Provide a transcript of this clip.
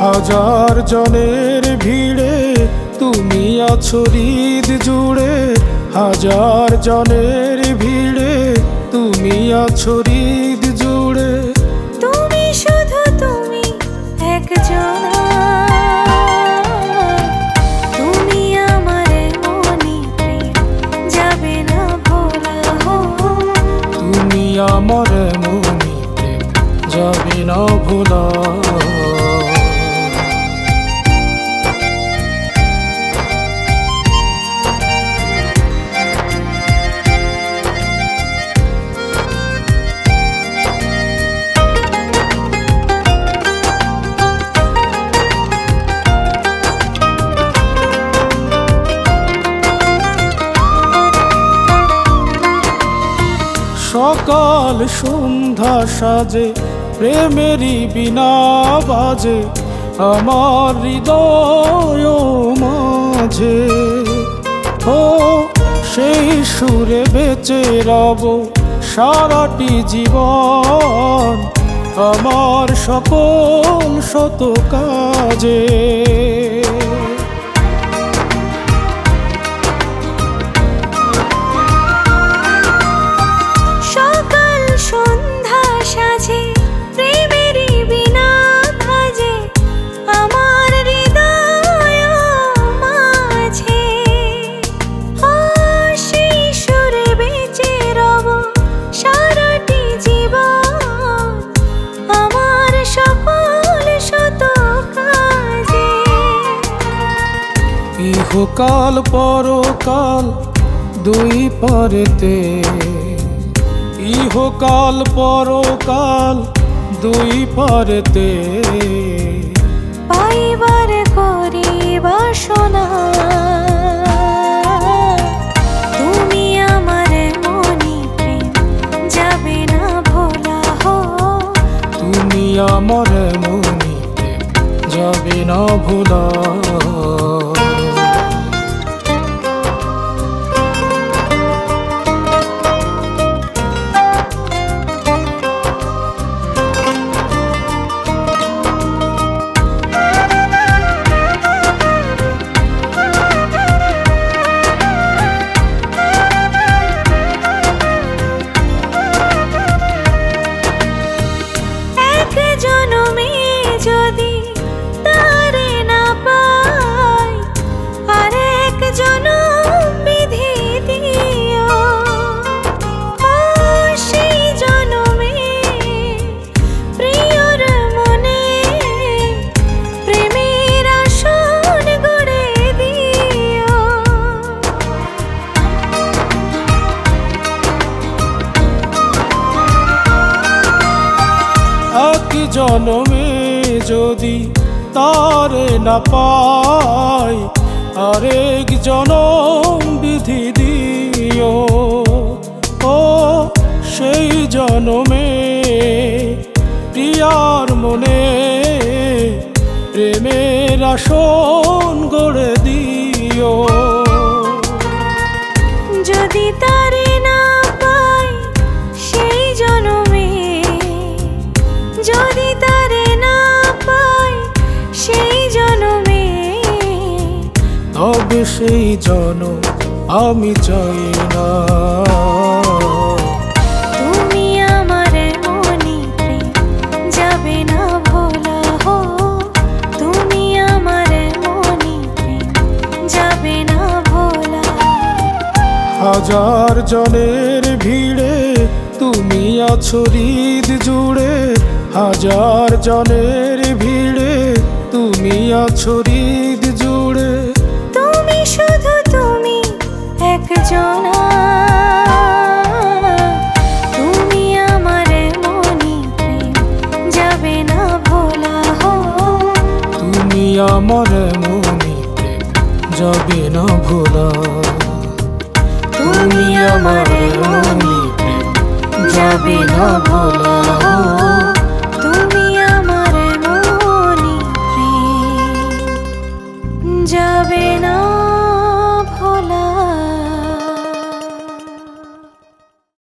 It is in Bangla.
হাজার জনের ভিড়ে তুমি আছো হৃদ জুড়ে, হাজার জনের ভিড়ে তুমি আছো হৃদ জুড়ে। তুমি শুধু তুমি একজন, তুমি আমার মনে প্রেম যাবে না ভোলা। তুমি আমার মনে প্রেম যাবে না ভোলা। সকাল সন্ধ্যা সাজে প্রেমেরই বিনা বাজে আমার হৃদয় মাঝে। ও সেই সুরে বেঁচে রব সারাটি জীবন আমার সকল শত কাজে। ইহকাল পরকাল দুই পারেতে, ইহকাল পরকাল দুই পারেতে পাইবার করি বাসনা। তুমি আমার মনে প্রেম যাবে না ভোলা। তুমি আমার মনে প্রেম যাবে না ভোলা। জনমে যদি তারে না পাই আরেক জনম বিধি দিও। ও সেই জনমে প্রিয়ার মনে প্রেমের আসন গড়ে দিও। যদি তারে না পাই সেই জনমে, যদি তারে না পাই সেই জনমে, তবে সেই জনম আমি চাই না। তুমি আমার মনে প্রেম যাবে না ভোলা। তুমি আমার মনে প্রেম যাবে না ভোলা। হাজার জনের ভিড়ে তুমি আছো হৃদ জুড়ে, হাজার জনের ভিড়ে তুমি আছো হৃদ জুড়ে। তুমি শুধু তুমি একজন, তুমি আমার মনে প্রেম যাবে না ভোলা। তুমি আমার মনে প্রেম যাবে না ভোলা। তুমি আমার মনে প্রেম যাবে না ভোলা।